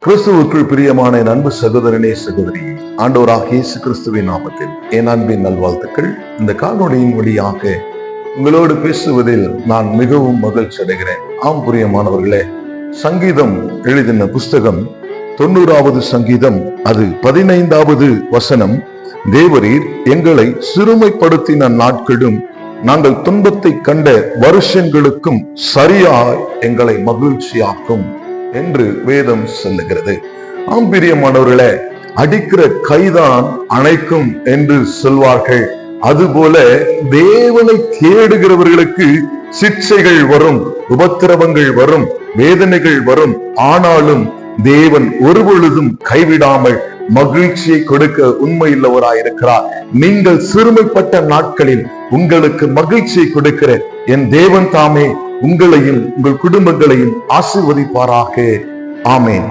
கிறிஸ்துவுக்குள் பிரியமான என் அன்பு சகோதரனே சகோதரி, ஆண்டவராக இயேசு கிறிஸ்துவின் நாமத்தில் என் அன்பின் நல்வாழ்த்துக்கள். இந்த காணொளியின் வழியாக உங்களோடு பேசுவதில் நான் மிகவும் மகிழ்ச்சி அடைகிறேன். ஆம் பிரியமானவர்களே, சங்கீதம் எழுதின புஸ்தகம் 90வது சங்கீதம், அது 15வது வசனம். தேவரீர் எங்களை சிறுமைப்படுத்தின நாட்களும் நாங்கள் துன்பத்தை கண்ட வருஷங்களுக்கும் சரியாய் எங்களை மகிழ்ச்சியாக்கும் என்று வேதம் சொல்லுகிறது. ஆம் பிரியமானவர்களே, அடிக்கிற கைதான் அணைக்கும் என்று சொல்வார்கள். அதுபோல தேவனை தேடுகிறவர்களுக்கு சிக்ஷைகள் வரும், உபத்திரவங்கள் வரும், வேதனைகள் வரும். ஆனாலும் தேவன் ஒருபொழுதும் கைவிடாமல் மகிழ்ச்சியை கொடுக்க உண்மையுள்ளவராயிருக்கிறார். நீங்கள் சிறுமைப்பட்ட நாட்களில் உங்களுக்கு மகிழ்ச்சியை கொடுக்கிற என் தேவன் தாமே உங்களையும் உங்கள் குடும்பங்களையும் ஆசீர்வதிப்பாராக. ஆமென்.